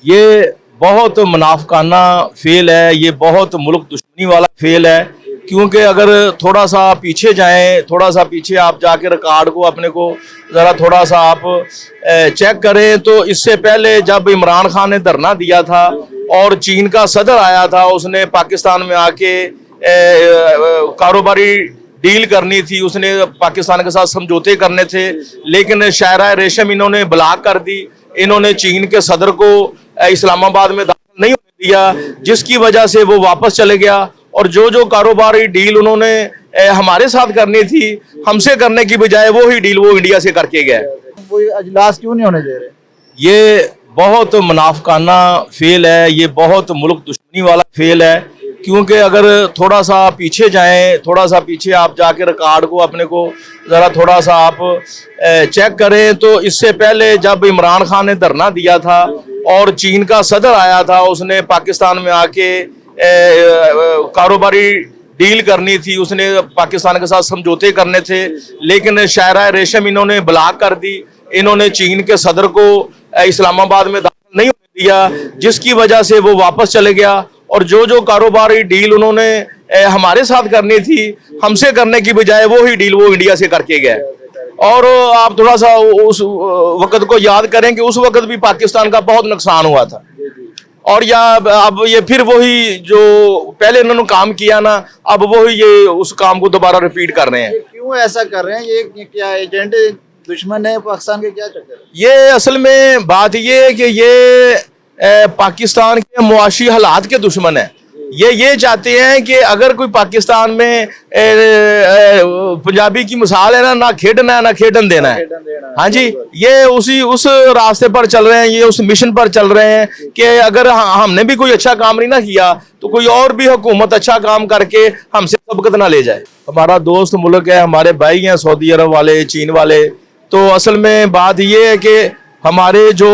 ये बहुत मुनाफिकाना फेल है, ये बहुत मुल्क दुश्मनी वाला फेल है। क्योंकि अगर थोड़ा सा पीछे जाएं, थोड़ा सा पीछे आप जाके रिकॉर्ड को अपने को ज़रा थोड़ा सा आप चेक करें तो इससे पहले जब इमरान खान ने धरना दिया था और चीन का सदर आया था, उसने पाकिस्तान में आके कारोबारी डील करनी थी, उसने पाकिस्तान के साथ समझौते करने थे, लेकिन शायरा रेशम इन्होंने ब्लॉक कर दी। इन्होंने चीन के सदर को इस्लामाबाद में दाखिल नहीं होने दिया, जिसकी वजह से वो वापस चले गया। और जो जो कारोबारी डील उन्होंने हमारे साथ करनी थी, हमसे करने की बजाय वो ही डील वो इंडिया से करके गया। वो अजलास क्यों नहीं होने दे रहे? ये बहुत मुनाफिकाना फेल है, ये बहुत मुल्क दुश्मनी वाला फेल है। क्योंकि अगर थोड़ा सा पीछे जाएं, थोड़ा सा पीछे आप जाके रिकॉर्ड को अपने को ज़रा थोड़ा सा आप चेक करें तो इससे पहले जब इमरान खान ने धरना दिया था और चीन का सदर आया था, उसने पाकिस्तान में आके कारोबारी डील करनी थी, उसने पाकिस्तान के साथ समझौते करने थे, लेकिन शायरा रेशम इन्होंने ब्लॉक कर दी। इन्होंने चीन के सदर को इस्लामाबाद में दाखिल नहीं होने दिया, जिसकी वजह से वो वापस चले गया। और जो जो कारोबारी डील उन्होंने हमारे साथ करनी थी, हमसे करने की बजाय वो ही डील वो इंडिया से करके गए। और आप थोड़ा सा उस वक्त को याद करें कि उस वक्त भी पाकिस्तान का बहुत नुकसान हुआ था। और या अब ये फिर वही जो पहले इन्होंने काम किया ना, अब वही ये उस काम को दोबारा रिपीट कर रहे हैं। क्यों ऐसा कर रहे हैं? ये क्या एजेंट दुश्मन है पाकिस्तान के? क्या चक्कर? ये असल में बात ये है कि ये पाकिस्तान के मुआशी हालात के दुश्मन है। ये चाहते हैं कि अगर कोई पाकिस्तान में पंजाबी की मिसाल है ना खेडना है ना खेडन देना है। हाँ जी, ये उस रास्ते पर चल रहे हैं, ये उस मिशन पर चल रहे हैं कि अगर हमने भी कोई अच्छा काम नहीं ना किया तो कोई और भी हुकूमत अच्छा काम करके हमसे सबकत ना ले जाए। हमारा दोस्त मुल्क है, हमारे भाई हैं सऊदी अरब वाले, चीन वाले। तो असल में बात ये है कि हमारे जो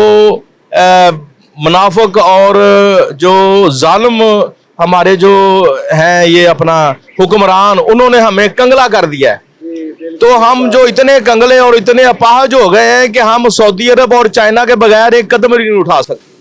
मुनाफिक और जो जालिम हमारे जो हैं ये अपना हुक्मरान, उन्होंने हमें कंगला कर दिया है। तो हम जो इतने कंगले और इतने अपाहज हो गए हैं कि हम सऊदी अरब और चाइना के बगैर एक कदम नहीं उठा सकते।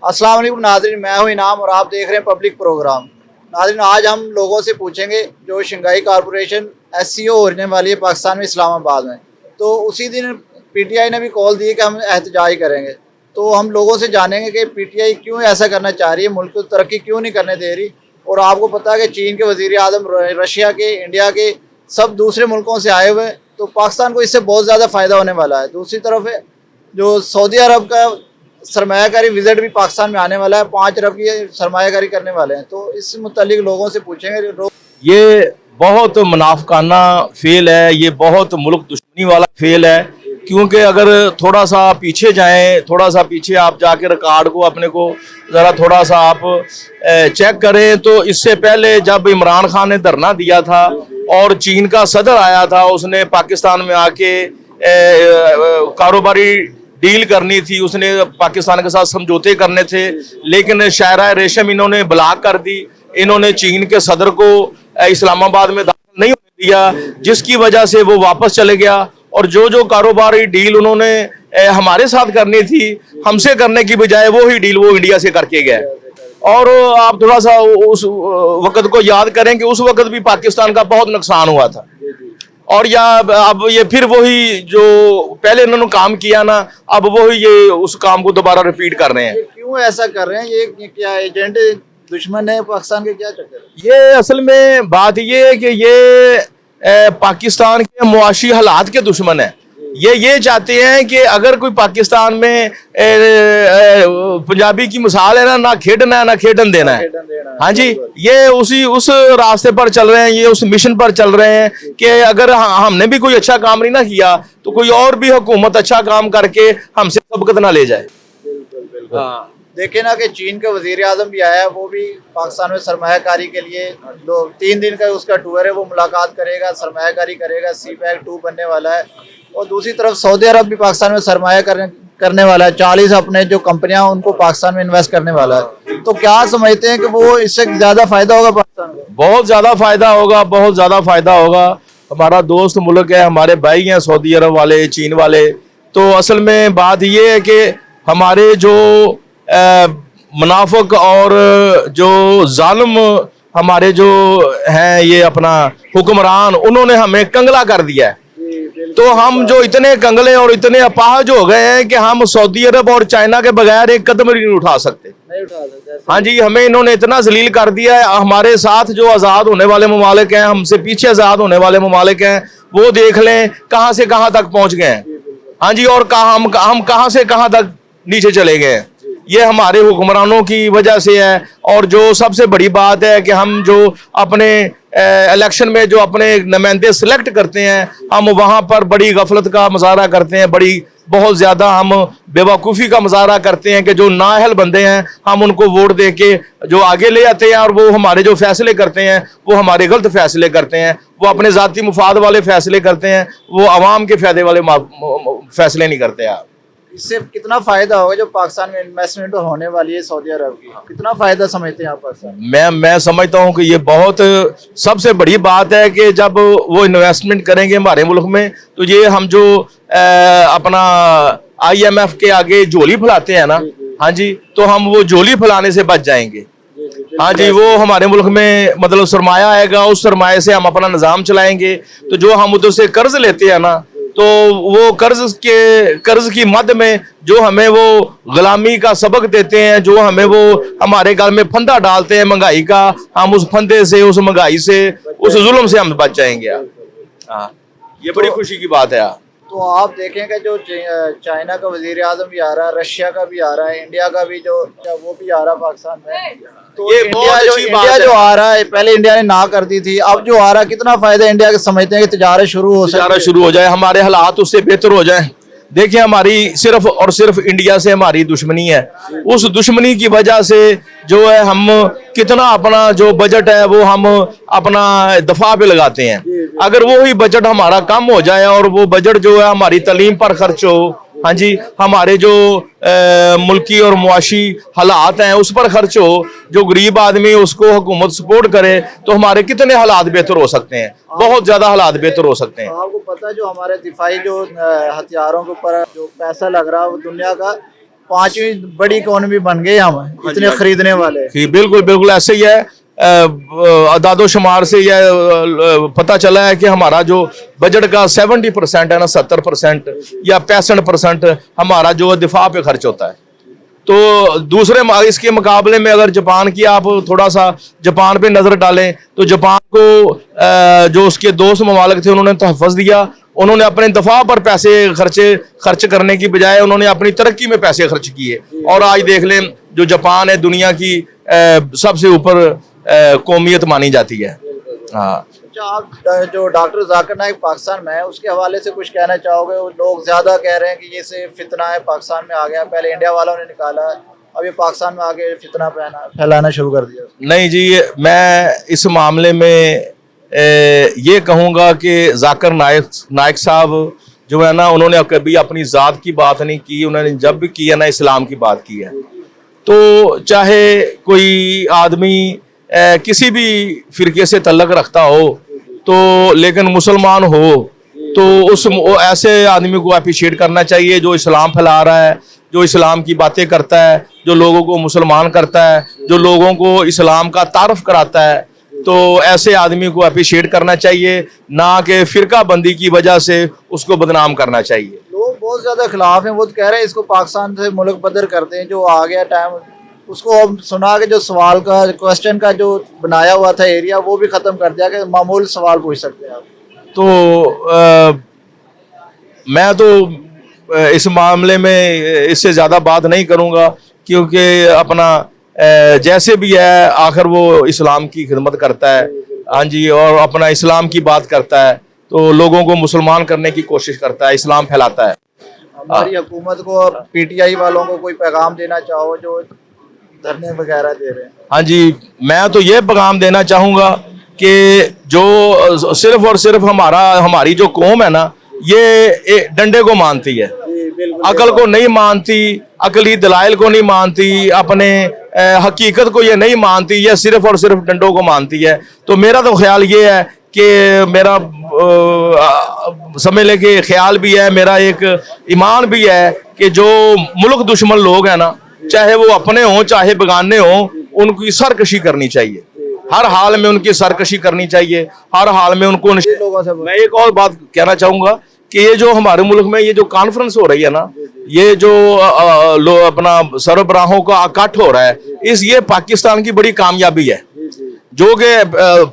अस्सलाम वालेकुम नाज़रीन, मैं हूं इनाम और आप देख रहे हैं पब्लिक प्रोग्राम। नाज़रीन, आज हम लोगों से पूछेंगे जो शंघाई कॉरपोरेशन SCO होने वाली है पाकिस्तान में इस्लामाबाद में, तो उसी दिन PTI ने भी कॉल दी कि हम एहतजाज करेंगे। तो हम लोगों से जानेंगे कि PTI क्यों ऐसा करना चाह रही है, मुल्क को तरक्की क्यों नहीं करने दे रही। और आपको पता है कि चीन के वज़ीर आज़म, रशिया के, इंडिया के, सब दूसरे मुल्कों से आए हुए, तो पाकिस्तान को इससे बहुत ज़्यादा फ़ायदा होने वाला है। दूसरी तरफ जो सऊदी अरब का सरमायाकारी विजिट भी पाकिस्तान में आने वाला है, 5 अरब की सरमायाकारी करने वाले हैं। तो इस मुतालिक लोगों से पूछेंगे। ये बहुत मुनाफिकाना फेल है, ये बहुत मुल्क दुश्मनी वाला फेल है। क्योंकि अगर थोड़ा सा पीछे जाएं, थोड़ा सा पीछे आप जाके रिकॉर्ड को अपने को ज़रा थोड़ा सा आप चेक करें तो इससे पहले जब इमरान खान ने धरना दिया था और चीन का सदर आया था, उसने पाकिस्तान में आके कारोबारी डील करनी थी, उसने पाकिस्तान के साथ समझौते करने थे, लेकिन शायरा रेशम इन्होंने ब्लॉक कर दी। इन्होंने चीन के सदर को इस्लामाबाद में दाखिल नहीं होने दिया, जिसकी वजह से वो वापस चले गया। और जो जो कारोबारी डील उन्होंने हमारे साथ करनी थी, हमसे करने की बजाय वो ही डील वो इंडिया से करके गए। और आप थोड़ा सा उस वक्त को याद करें कि उस वक्त भी पाकिस्तान का बहुत नुकसान हुआ था। और या अब ये फिर वही जो पहले इन्होंने काम किया ना, अब वही ये उस काम को दोबारा रिपीट कर रहे हैं। क्यों ऐसा कर रहे हैं? ये क्या एजेंट दुश्मन है पाकिस्तान के? क्या चक्कर? ये असल में बात ये है कि ये पाकिस्तान के मुआशी हालात के दुश्मन है। ये चाहते हैं कि अगर कोई पाकिस्तान में पंजाबी की मिसाल है ना खेडना है ना खेडन देना है। हाँ जी, ये उस रास्ते पर चल रहे हैं, ये उस मिशन पर चल रहे हैं कि अगर हमने भी कोई अच्छा काम नहीं ना किया तो कोई और भी हुकूमत अच्छा काम करके हमसे सबकत ना ले जाए। हाँ, देखे ना कि चीन का वजीर आजम भी आया है, वो भी पाकिस्तान में सरमायाकारी के लिए 3 दिन का उसका टूर है, वो मुलाकात करेगा, सरमायाकारी करेगा, CPEC 2 बनने वाला है। और दूसरी तरफ सऊदी अरब भी पाकिस्तान में सरमाया करने वाला है, 40 अपने जो कंपनियां उनको पाकिस्तान में इन्वेस्ट करने वाला है। तो क्या समझते हैं कि वो इससे ज़्यादा फायदा होगा पाकिस्तान को? बहुत ज़्यादा फायदा होगा, बहुत ज़्यादा फायदा होगा। हमारा दोस्त मुल्क है, हमारे भाई हैं सऊदी अरब वाले, चीन वाले। तो असल में बात ये है कि हमारे जो मुनाफिक और जो जालिम हमारे जो हैं ये अपना हुक्मरान, उन्होंने हमें कंगला कर दिया है। तो हम जो इतने कंगले और इतने अपाहज हो गए हैं कि हम सऊदी अरब और चाइना के बगैर एक कदम नहीं उठा सकते। हाँ जी, हमें इन्होंने इतना जलील कर दिया है। हमारे साथ जो आज़ाद होने वाले ममालिक हैं, हमसे पीछे आज़ाद होने वाले ममालिक हैं, वो देख लें कहाँ से कहाँ तक पहुँच गए हैं। हाँ जी, और हम कहाँ से कहाँ तक नीचे चले गए हैं। ये हमारे हुक्मरानों की वजह से है। और जो सबसे बड़ी बात है कि हम जो अपने इलेक्शन में जो अपने नुमाइंदे सिलेक्ट करते हैं, हम वहाँ पर बड़ी गफलत का मुजाहरा करते हैं, बहुत ज़्यादा हम बेवकूफ़ी का मुजाहरा करते हैं कि जो नाअहल बंदे हैं हम उनको वोट दे के जो आगे ले आते हैं, और वो हमारे जो फैसले करते हैं वो हमारे गलत फैसले करते हैं, वो अपने ज़ाती मुफाद वाले फैसले करते हैं, वो आवाम के फ़ायदे वाले फैसले नहीं करते हैं। इससे कितना फायदा होगा जो पाकिस्तान में इन्वेस्टमेंट होने वाली है सऊदी अरब की, कितना फायदा समझते हैं आप पाकिस्तान में? मैं समझता हूं कि ये बहुत सबसे बड़ी बात है कि जब वो इन्वेस्टमेंट करेंगे हमारे मुल्क में, तो ये हम जो अपना IMF के आगे झोली फैलाते हैं ना, हाँ जी, तो हम वो झोली फैलाने से बच जाएंगे। हाँ जी, वो हमारे मुल्क में मतलब सरमाया आएगा, उस सरमाए से हम अपना निज़ाम चलाएंगे। तो जो हम उधर से कर्ज लेते हैं ना, तो वो कर्ज की मद में जो हमें वो गुलामी का सबक देते हैं, जो हमें वो हमारे घर में फंदा डालते हैं महंगाई का, हम उस फंदे से, उस महंगाई से, उस जुल्म से हम बच जाएंगे। हाँ, ये बड़ी खुशी की बात है। तो आप देखेंगे जो चाइना का वजीर आजम भी आ रहा है, रशिया का भी आ रहा है, इंडिया का भी जो वो भी आ रहा है पाकिस्तान में। तो ये बहुत अच्छी बात है। इंडिया जो आ रहा है, पहले इंडिया ने ना कर दी थी, अब जो आ रहा है कितना फायदा इंडिया के समझते हैं कि तिजारत शुरू हो जाए, हमारे हालात उससे बेहतर हो जाए। देखिए, हमारी सिर्फ और सिर्फ इंडिया से हमारी दुश्मनी है। उस दुश्मनी की वजह से जो है हम कितना अपना जो बजट है वो हम अपना दफा पे लगाते हैं। अगर वो ही बजट हमारा कम हो जाए और वो बजट जो है हमारी तालीम पर खर्च हो, हाँ जी, हमारे जो मुल्की और मुआशी हालात हैं उस पर खर्च हो, जो गरीब आदमी उसको हुकूमत सपोर्ट करे, तो हमारे कितने हालात बेहतर हो सकते हैं, बहुत ज्यादा हालात बेहतर हो सकते हैं। आपको पता है जो हमारे दिफाई जो हथियारों के ऊपर जो पैसा लग रहा है वो दुनिया का 5वीं बड़ी इकोनॉमी बन गई हम इतने खरीदने वाले। बिल्कुल बिल्कुल ऐसे ही है। अदादो शुमार से यह पता चला है कि हमारा जो बजट का 70% है ना, 70% या 65% हमारा जो दिफा पे खर्च होता है। तो दूसरे इसके मुकाबले में अगर जापान की आप थोड़ा सा जापान पे नजर डालें, तो जापान को जो उसके दोस्त ममालिक थे उन्होंने तहफ़्फ़ुज़ दिया, उन्होंने अपने दफा पर पैसे खर्च करने की बजाय उन्होंने अपनी तरक्की में पैसे खर्च किए। और आज देख लें जो जापान है दुनिया की सबसे ऊपर कौमियत मानी जाती है। हाँ, अच्छा, आप जो डॉक्टर जाकिर नाइक पाकिस्तान में है उसके हवाले से कुछ कहना चाहोगे? लोग ज्यादा कह रहे हैं कि ये से फितना है पाकिस्तान में आ गया, पहले इंडिया वालों ने निकाला, अब ये पाकिस्तान में आके फितना फैलाना शुरू कर दिया। नहीं जी, मैं इस मामले में ये कहूँगा कि जाकिर नाइक साहब जो है ना, उन्होंने कभी अपनी ज़ात की बात नहीं की, उन्होंने जब भी की है ना इस्लाम की बात की है। तो चाहे कोई आदमी किसी भी फिरके से तल्लक रखता हो, तो लेकिन मुसलमान हो, तो ऐसे आदमी को अप्रिशिएट करना चाहिए जो इस्लाम फैला रहा है, जो इस्लाम की बातें करता है, जो लोगों को मुसलमान करता है, जो लोगों को इस्लाम का तारफ़ कराता है। तो ऐसे आदमी को अप्रिशिएट करना चाहिए, ना कि फ़िरका बंदी की वजह से उसको बदनाम करना चाहिए। लोग बहुत ज़्यादा खिलाफ हैं, वो कह रहे हैं इसको पाकिस्तान से मुल्क बदर करते हैं। जो आ गया टाइम उसको हम सुना के जो सवाल का क्वेश्चन का जो बनाया हुआ था एरिया वो भी ख़त्म कर दिया कि मामूल सवाल पूछ सकते हैं आप। तो मैं तो इस मामले में इससे ज़्यादा बात नहीं करूँगा, क्योंकि अपना जैसे भी है आखिर वो इस्लाम की खिदमत करता है, हाँ जी, और अपना इस्लाम की बात करता है, तो लोगों को मुसलमान करने की कोशिश करता है, इस्लाम फैलाता है। हमारी हुकूमत को, PTI वालों को कोई पैगाम देना चाहो जो धरने वगैरह दे रहे हैं? हाँ जी, मैं तो ये पैगाम देना चाहूँगा कि जो सिर्फ और सिर्फ हमारी जो कौम है ना, ये डंडे को मानती है, अकल को नहीं मानती, अकली दलाइल को नहीं मानती, अपने हकीकत को ये नहीं मानती, ये सिर्फ और सिर्फ डंडों को मानती है। तो मेरा तो ख्याल ये है कि मेरा समझ लें कि ख्याल भी है, मेरा एक ईमान भी है कि जो मुल्क दुश्मन लोग हैं ना, चाहे वो अपने हों चाहे बेगाने हों, उनकी सरकशी करनी चाहिए, हर हाल में उनकी सरकशी करनी चाहिए, हर हाल में उनको लोगों से मैं एक और बात कहना चाहूंगा कि ये जो हमारे मुल्क में ये जो कॉन्फ्रेंस हो रही है ना, ये जो अपना सरबराहों का इकट्ठ हो रहा है, ये पाकिस्तान की बड़ी कामयाबी है, जो कि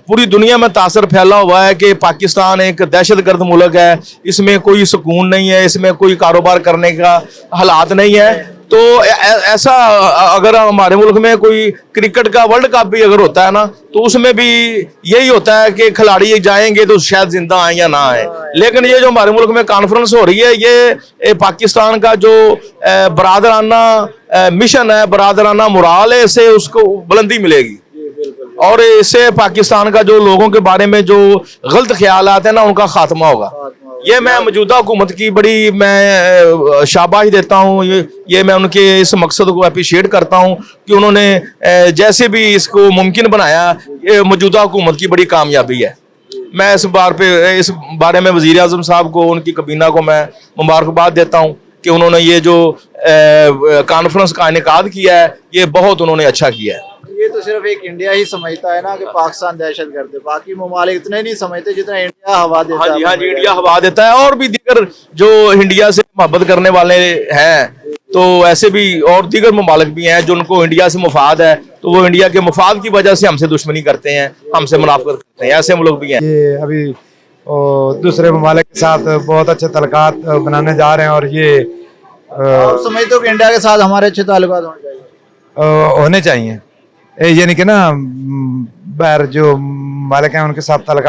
पूरी दुनिया में तासर फैला हुआ है कि पाकिस्तान एक दहशतगर्द मुल्क है, इसमें कोई सुकून नहीं है, इसमें कोई कारोबार करने का हालात नहीं है। तो ऐसा अगर हमारे मुल्क में कोई क्रिकेट का वर्ल्ड कप भी अगर होता है ना, तो उसमें भी यही होता है कि खिलाड़ी जाएंगे तो शायद जिंदा आए या ना आए, लेकिन ये जो हमारे मुल्क में कॉन्फ्रेंस हो रही है, ये पाकिस्तान का जो बरादराना मिशन है, बरादराना मुराल है, इससे उसको बुलंदी मिलेगी, और इससे पाकिस्तान का जो लोगों के बारे में जो गलत ख्यालात है ना, उनका खात्मा होगा। ये मैं मौजूदा हुकूमत की बड़ी मैं शाबाश देता हूँ, ये मैं उनके इस मकसद को अप्रिशिएट करता हूँ कि उन्होंने जैसे भी इसको मुमकिन बनाया, ये मौजूदा हुकूमत की बड़ी कामयाबी है। मैं इस बारे में वज़ीर आज़म साहब को, उनकी कबीना को मैं मुबारकबाद देता हूँ कि उन्होंने ये जो कॉन्फ्रेंस का इनेकाद किया है, ये बहुत उन्होंने अच्छा किया है। ये तो सिर्फ एक इंडिया ही समझता है ना कि पाकिस्तान दहशतगर्द है, बाकी ममालिक इतने नहीं समझते जितना इंडिया हवा देता है। हाँ जी, इंडिया हवा देता है, और भी दीगर जो इंडिया से मोहब्बत करने वाले हैं, तो ऐसे भी और दीगर ममालिक भी हैं जिनको इंडिया से मुफाद है, तो वो इंडिया के मुफाद की वजह से हमसे दुश्मनी करते हैं, हमसे मुनाफरत करते हैं, ऐसे मुल्क भी हैं। ये अभी दूसरे ममालिक के साथ बहुत अच्छे तल्लुकात बनाने जा रहे हैं, और ये आप समझते हो कि इंडिया के साथ हमारे अच्छे ताल्लुकात होने चाहिए, यानी कि ना बाहर जो मालिक हैं उनके साथ तल्लुकात